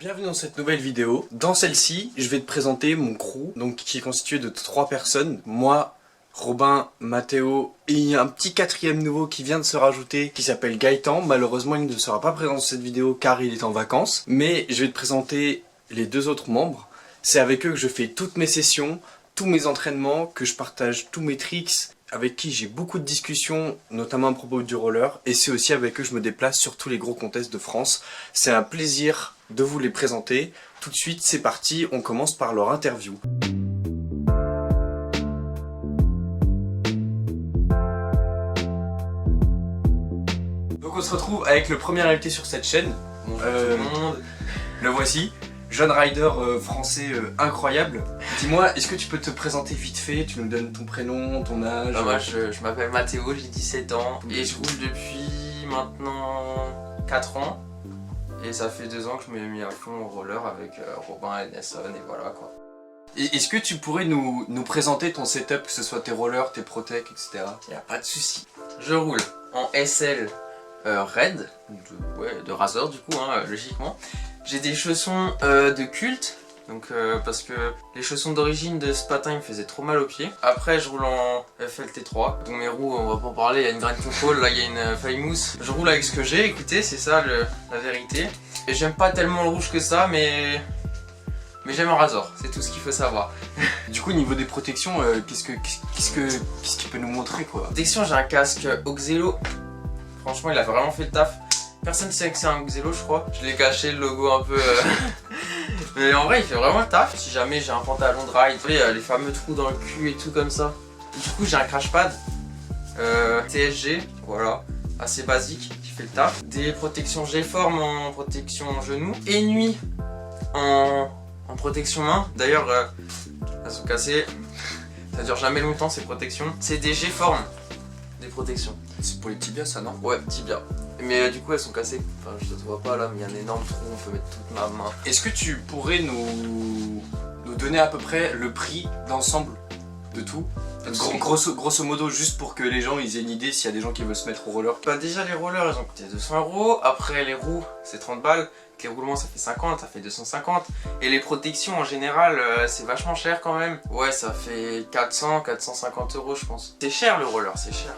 Bienvenue dans cette nouvelle vidéo. Dans celle-ci, je vais te présenter mon crew, donc qui est constitué de 3 personnes. Moi, Robin, Mathéo, et il y a un petit quatrième nouveau qui vient de se rajouter, qui s'appelle Gaëtan. Malheureusement, il ne sera pas présent dans cette vidéo car il est en vacances. Mais je vais te présenter les 2 autres membres. C'est avec eux que je fais toutes mes sessions, tous mes entraînements, que je partage tous mes tricks, avec qui j'ai beaucoup de discussions, notamment à propos du roller, et c'est aussi avec eux que je me déplace sur tous les gros contests de France. C'est un plaisir de vous les présenter. Tout de suite, c'est parti, on commence par leur interview. Donc on se retrouve avec le premier invité sur cette chaîne. Bonjour tout le monde. Le voici. Jeune rider français incroyable. Dis-moi, est-ce que tu peux te présenter vite fait? Tu nous donnes ton prénom, ton âge? Moi je m'appelle Mathéo, j'ai 17 ans et je roule depuis maintenant 4 ans. Et ça fait 2 ans que je m'ai mis à fond au roller avec Robin et Nelson et voilà quoi. Et est-ce que tu pourrais nous présenter ton setup, que ce soit tes rollers, tes protec, etc. Y'a pas de souci. Je roule en SL Red, de Razor du coup, logiquement. J'ai des chaussons de culte, donc parce que les chaussons d'origine de ce patin ils me faisaient trop mal aux pieds. Après je roule en FLT3, donc mes roues on va pas en parler, il y a une Grind Control, là il y a une Famous. Je roule avec ce que j'ai, écoutez, c'est ça la vérité. Et j'aime pas tellement le rouge que ça, mais j'aime un Razor, c'est tout ce qu'il faut savoir. Du coup, au niveau des protections, qu'est-ce qu'il peut nous montrer quoi? Protection, j'ai un casque Oxelo, franchement il a vraiment fait le taf. Personne ne sait que c'est un Oxelo je crois. Je l'ai caché le logo un peu mais en vrai il fait vraiment le taf. Si jamais j'ai un pantalon de ride, vous voyez les fameux trous dans le cul et tout comme ça. Du coup j'ai un crash pad TSG, voilà, assez basique qui fait le taf. Des protections G-Form en protection genou et nuit en protection main. D'ailleurs elles sont cassées, ça dure jamais longtemps ces protections. C'est des G-Form, des protections. C'est pour les tibias ça, non? Ouais, tibia. Mais du coup elles sont cassées, enfin je te vois pas là mais il y a un énorme trou, on peut mettre toute ma main. Est-ce que tu pourrais nous donner à peu près le prix d'ensemble de tout? Grosso modo, juste pour que les gens ils aient une idée s'il y a des gens qui veulent se mettre au roller. Bah déjà les rollers ils ont coûté 200 €, après les roues c'est 30 balles, avec les roulements ça fait 50, ça fait 250. Et les protections en général c'est vachement cher quand même. Ouais ça fait 400-450 € je pense. C'est cher le roller, c'est cher.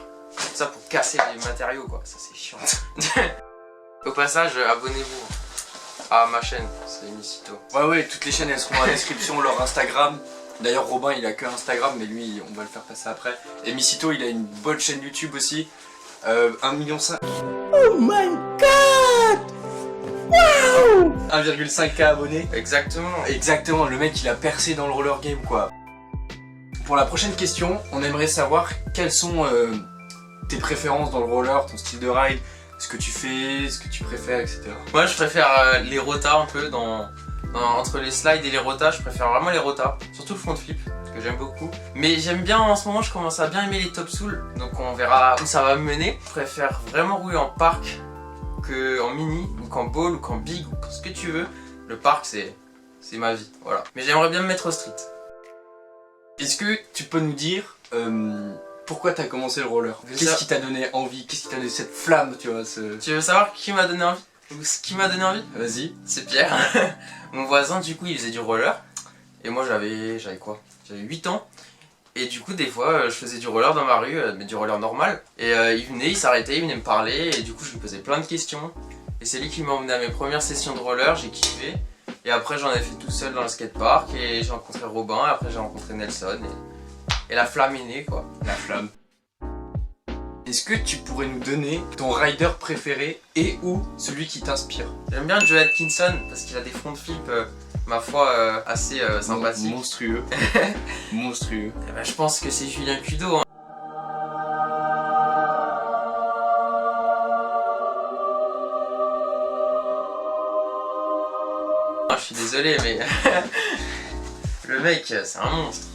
Ça pour casser les matériaux quoi, ça c'est chiant. Au passage abonnez-vous à ma chaîne, c'est Missito. Ouais, toutes les chaînes elles seront dans la description, leur Instagram. D'ailleurs Robin il a que Instagram mais lui on va le faire passer après. Et Missito il a une bonne chaîne YouTube aussi. 1,5 million. Oh my god! Wow! 1,5K abonnés. Exactement, le mec il a percé dans le roller game quoi. Pour la prochaine question, on aimerait savoir quelles sont tes préférences dans le roller, ton style de ride, ce que tu fais, ce que tu préfères, etc. Moi je préfère les rotas un peu entre les slides et les rotas, je préfère vraiment les rotas, surtout le front flip que j'aime beaucoup. Mais j'aime bien en ce moment, je commence à bien aimer les top soul, donc on verra où ça va me mener. Je préfère vraiment rouler en parc qu'en mini, ou qu'en ball, ou qu'en big, ou ce que tu veux. Le parc c'est ma vie, voilà. Mais j'aimerais bien me mettre au street. Est-ce que tu peux nous dire pourquoi t'as commencé le roller? Qu'est-ce qui t'a donné envie? Qu'est-ce qui t'a donné cette flamme, tu vois Tu veux savoir qui m'a donné envie? Ou ce qui m'a donné envie? Vas-y. C'est Pierre. Mon voisin du coup il faisait du roller. Et moi j'avais quoi? J'avais 8 ans. Et du coup des fois je faisais du roller dans ma rue, mais du roller normal. Et il venait, il s'arrêtait, il venait me parler. Et du coup je lui posais plein de questions. Et c'est lui qui m'a emmené à mes premières sessions de roller, j'ai kiffé. Et après j'en ai fait tout seul dans le skatepark. Et j'ai rencontré Robin, et après j'ai rencontré Nelson. Et la flamme est née quoi. La flamme. Est-ce que tu pourrais nous donner ton rider préféré et ou celui qui t'inspire? J'aime bien Joe Atkinson parce qu'il a des front flips, ma foi, assez sympathiques. Monstrueux. Monstrueux. Et ben, je pense que c'est Julien Cudeau. Je suis désolé mais le mec c'est un monstre.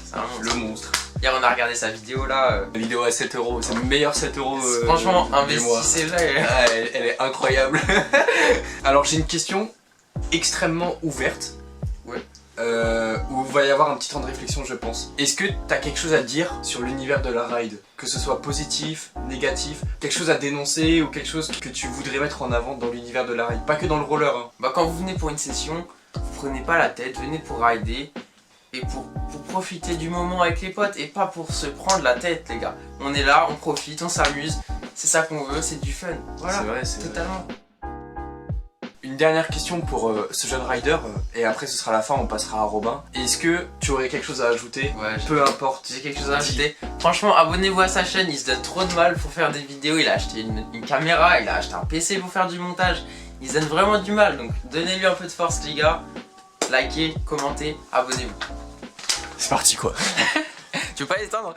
Le monstre. Hier on a regardé sa vidéo là. La vidéo à 7 €, c'est le meilleur 7 €. Franchement, investissez-la. Elle est incroyable. Alors j'ai une question extrêmement ouverte. Ouais. Où il va y avoir un petit temps de réflexion je pense. Est-ce que tu as quelque chose à dire sur l'univers de la ride? Que ce soit positif, négatif, quelque chose à dénoncer ou quelque chose que tu voudrais mettre en avant dans l'univers de la ride? Pas que dans le roller hein. Bah quand vous venez pour une session, prenez pas la tête, venez pour rider et pour profiter du moment avec les potes et pas pour se prendre la tête les gars. On est là, on profite, on s'amuse, c'est ça qu'on veut, c'est du fun. Voilà, c'est totalement. Une dernière question pour ce jeune rider, et après ce sera la fin, on passera à Robin. Est-ce que tu aurais quelque chose à ajouter? Ouais, peu importe. J'ai quelque chose à ajouter. Franchement, abonnez-vous à sa chaîne, il se donne trop de mal pour faire des vidéos. Il a acheté une caméra, il a acheté un PC pour faire du montage. Il se donne vraiment du mal, donc donnez-lui un peu de force les gars. Likez, commentez, abonnez-vous. C'est parti quoi. Tu veux pas éteindre?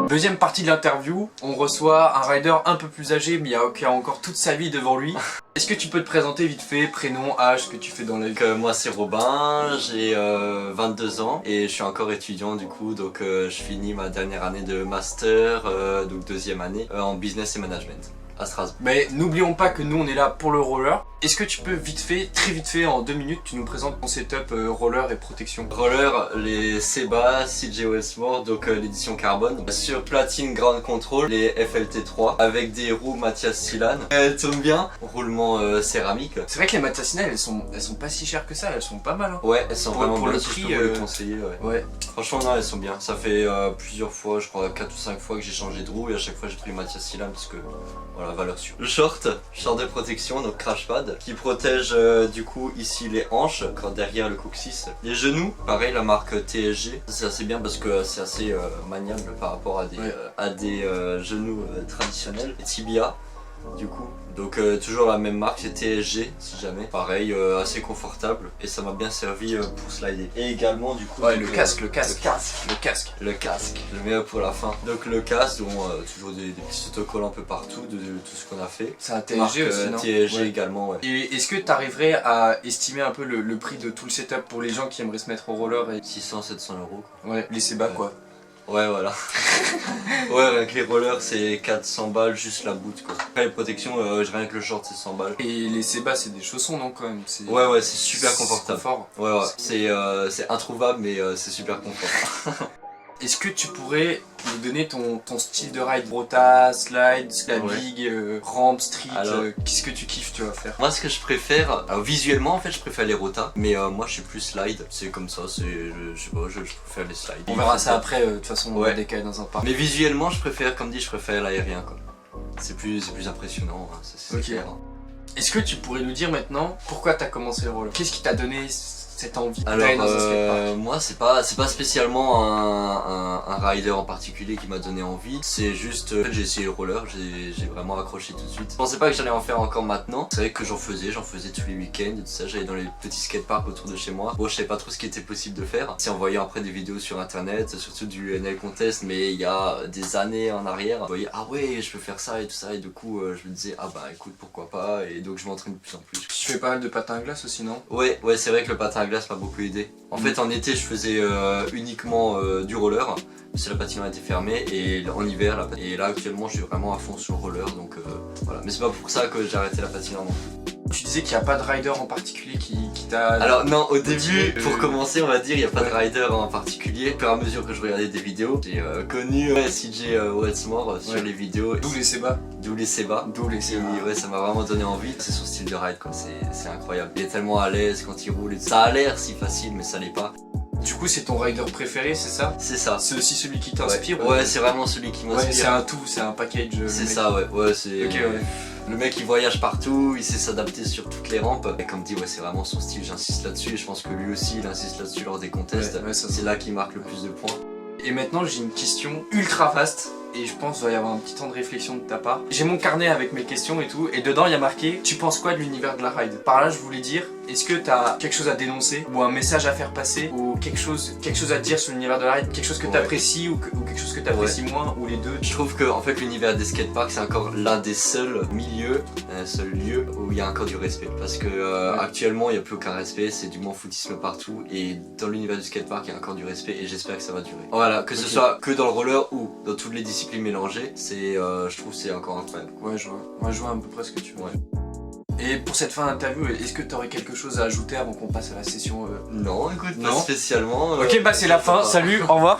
Deuxième partie de l'interview, on reçoit un rider un peu plus âgé mais qui a encore toute sa vie devant lui. Est-ce que tu peux te présenter vite fait, prénom, âge, ce que tu fais dans la vie? Moi c'est Robin, j'ai 22 ans et je suis encore étudiant du coup, donc je finis ma dernière année de master, donc deuxième année, en business et management à Strasbourg. Mais n'oublions pas que nous on est là pour le roller. Est-ce que tu peux vite fait, très vite fait, en 2 minutes, tu nous présentes ton setup roller et protection? Roller, les Seba, CJ Westmore, donc l'édition carbone. Sur platine ground control, les FLT3 avec des roues Mathias Silan. Elles tombent bien, roulement céramique. C'est vrai que les Mathias elles sont pas si chères que ça, elles sont pas mal hein. Ouais, elles sont vraiment pour bien, le si prix, je peux vous les conseiller, ouais. Ouais. Franchement non, elles sont bien. Ça fait plusieurs fois, je crois 4 ou 5 fois que j'ai changé de roue et à chaque fois j'ai pris Mathias Silan parce que voilà, valeur sûre. Le short de protection, donc crash pad, qui protège du coup ici les hanches, encore derrière le coccyx. Les genoux, pareil la marque TSG. C'est assez bien parce que c'est assez maniable par rapport à des genoux traditionnels. Les tibias, du coup. Donc toujours la même marque, c'est TSG si jamais. Pareil, assez confortable et ça m'a bien servi pour slider. Et également du coup... Ouais, donc, le casque. Le casque, le meilleur pour la fin. Donc le casque, dont toujours des petits autocollants un peu partout de tout ce qu'on a fait. C'est un TSG Marque, aussi, non? TSG Ouais. également, ouais. Et est-ce que tu arriverais à estimer un peu le prix de tout le setup pour les gens qui aimeraient se mettre au roller et... 600-700 euros. Ouais, les Seba quoi. Ouais, voilà. Ouais, avec les rollers, c'est 400 balles juste la boot quoi. Après les protections, rien que le short, c'est 100 balles. Et les Seba c'est des chaussons non quand même? Ouais, c'est super confortable. Confort. Ouais, c'est introuvable, mais c'est super confortable. Est-ce que tu pourrais nous donner ton style de ride? Rota, slide, big, ramp, street, Alors, qu'est-ce que tu kiffes tu vas faire? moi ce que je préfère, alors, visuellement en fait je préfère les rotas, mais moi je suis plus slide, c'est comme ça, je sais pas, je préfère les slides. On verra ça après, de toute façon on va Ouais. décaler dans un parc. Mais visuellement je préfère, comme dit, je préfère l'aérien quoi. C'est plus impressionnant, hein, c'est Ok. clair. Est-ce que tu pourrais nous dire maintenant pourquoi t'as commencé le roller? Qu'est-ce qui t'a donné cette envie Alors d'aller dans un skatepark? moi c'est pas spécialement un rider en particulier qui m'a donné envie. C'est juste j'ai essayé le roller, j'ai vraiment accroché tout de suite. Je pensais pas que j'allais en faire encore maintenant. C'est vrai que j'en faisais tous les week-ends et tout ça. J'allais dans les petits skateparks autour de chez moi. Bon, je savais pas trop ce qui était possible de faire. C'est en voyant après des vidéos sur internet, surtout du NL Contest, mais il y a des années en arrière. Je voyais ah ouais je peux faire ça et tout ça et du coup je me disais ah bah écoute pourquoi pas, et donc je m'entraîne de plus en plus. Tu fais pas mal de patin à glace aussi non? Ouais, c'est vrai que le patin à glace m'a beaucoup aidé. En fait, en été, je faisais uniquement du roller, parce que la patinoire était fermée, et en hiver, et là actuellement, je suis vraiment à fond sur le roller, donc voilà. Mais c'est pas pour ça que j'ai arrêté la patinoire non plus. Tu disais qu'il n'y a pas de rider en particulier qui t'a... Alors non, au motivé, début, pour commencer, on va dire, il n'y a pas ouais. de rider en particulier. Au fur et à mesure que je regardais des vidéos, j'ai connu CJ Westmore sur Ouais. les vidéos. D'où les Seba. D'où les Seba. D'où les Et Seba. ouais, ça m'a vraiment donné envie. C'est son style de ride quoi, c'est incroyable. Il est tellement à l'aise quand il roule. Ça a l'air si facile, mais ça l'est pas. Du coup c'est ton rider préféré, c'est ça? C'est ça. C'est aussi celui qui t'inspire? Ouais, c'est vraiment celui qui Ouais, m'inspire. c'est un tout, c'est un package. C'est ça, ouais, c'est... Ok, ouais. Le mec il voyage partout, il sait s'adapter sur toutes les rampes. Et comme dit, ouais, c'est vraiment son style, j'insiste là-dessus. Et je pense que lui aussi, il insiste là-dessus lors des contests. Ouais, ça, c'est là qu'il marque le plus de points. Et maintenant j'ai une question ultra vaste et je pense qu'il va y avoir un petit temps de réflexion de ta part. J'ai mon carnet avec mes questions et tout, et dedans il y a marqué: tu penses quoi de l'univers de la ride? Par là je voulais dire, est-ce que t'as quelque chose à dénoncer, ou un message à faire passer, ou quelque chose à dire sur l'univers de la ride? Quelque chose que t'apprécies ou quelque chose que t'apprécies moins, ou les deux? Je trouve que en fait l'univers des skateparks c'est encore l'un des seuls milieux, seul lieu où il y a encore du respect. Parce que actuellement il n'y a plus aucun respect, c'est du foutisme partout, et dans l'univers du skatepark il y a encore du respect, et j'espère que ça va durer. Voilà, que ce soit que dans le roller ou dans toutes les disciplines mélangées, je trouve que c'est encore incroyable. Ouais, je vois. Moi je vois à peu près ce que tu veux. Ouais. Et pour cette fin d'interview, est-ce que tu aurais quelque chose à ajouter avant qu'on passe à la session Non, écoute, Non. pas spécialement. Ok, bah c'est la fin, salut, au revoir.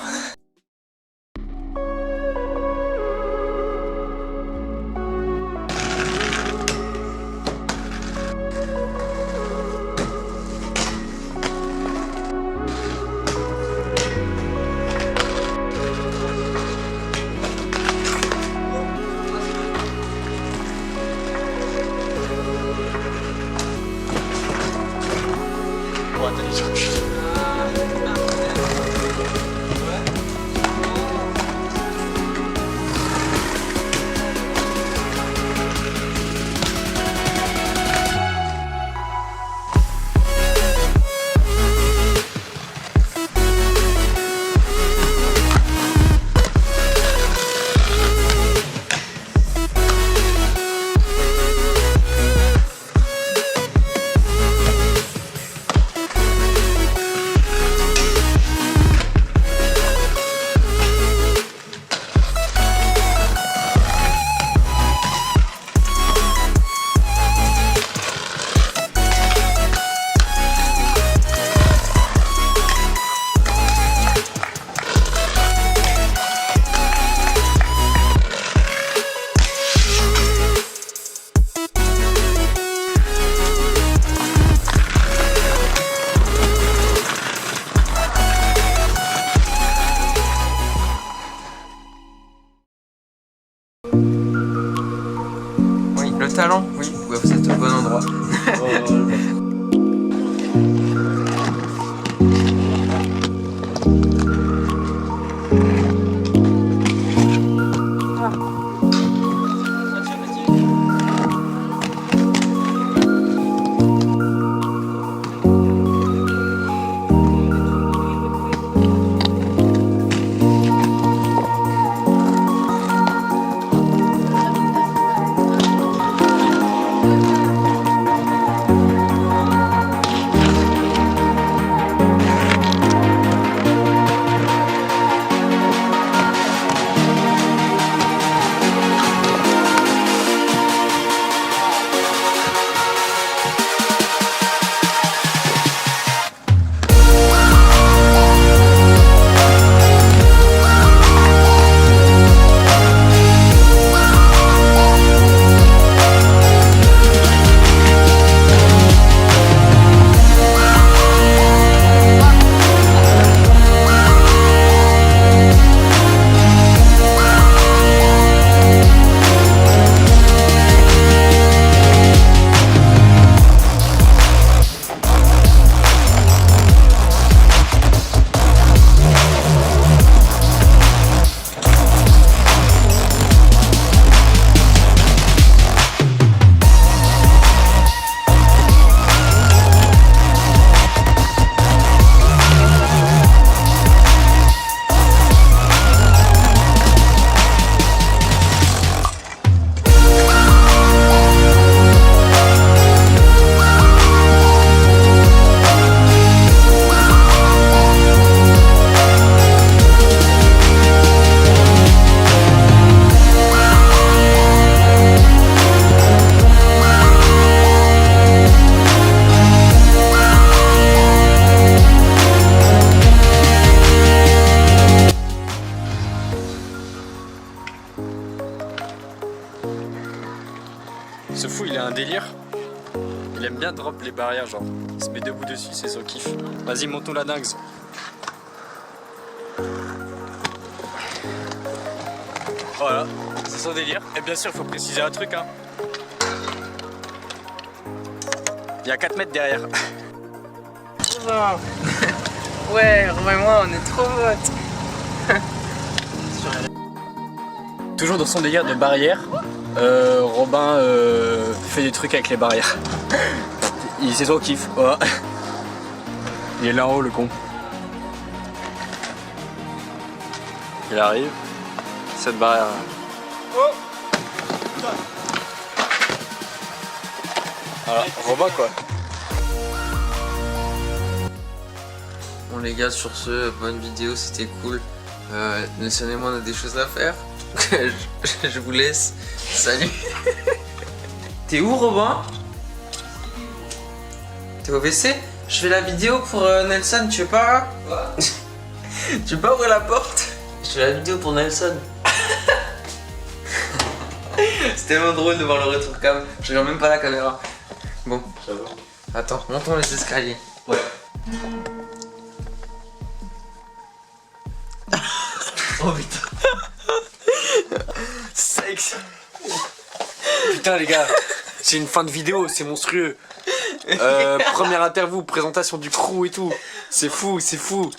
endroit. Ce fou, il a un délire. Il aime bien drop les barrières, genre. Il se met debout dessus, c'est son kiff. Vas-y, montons la dingue. Voilà, c'est son délire. Et bien sûr, il faut préciser un truc, hein. Il y a 4 mètres derrière. Ouais, Romain et moi, on est trop potes. Toujours dans son délire de barrière, Robin fait des trucs avec les barrières. C'est son kiff. Voilà. Il est là en haut, le con. Il arrive. Cette barrière. Voilà, Robin quoi. Bon les gars, sur ce, bonne vidéo, c'était cool. Nelson et moi, on a des choses à faire. je vous laisse. Salut. T'es où, Robin? T'es au WC? Je fais la vidéo pour Nelson, tu veux pas? Tu veux pas ouvrir la porte? Je fais la vidéo pour Nelson. C'est tellement drôle de voir le rétrocam. Je regarde même pas la caméra. Bon. Attends, montons les escaliers. Ouais. Oh putain. Sexe. Putain les gars, c'est une fin de vidéo, c'est monstrueux. Première interview, présentation du crew et tout. C'est fou, c'est fou.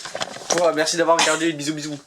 Ouais, merci d'avoir regardé, bisous bisous.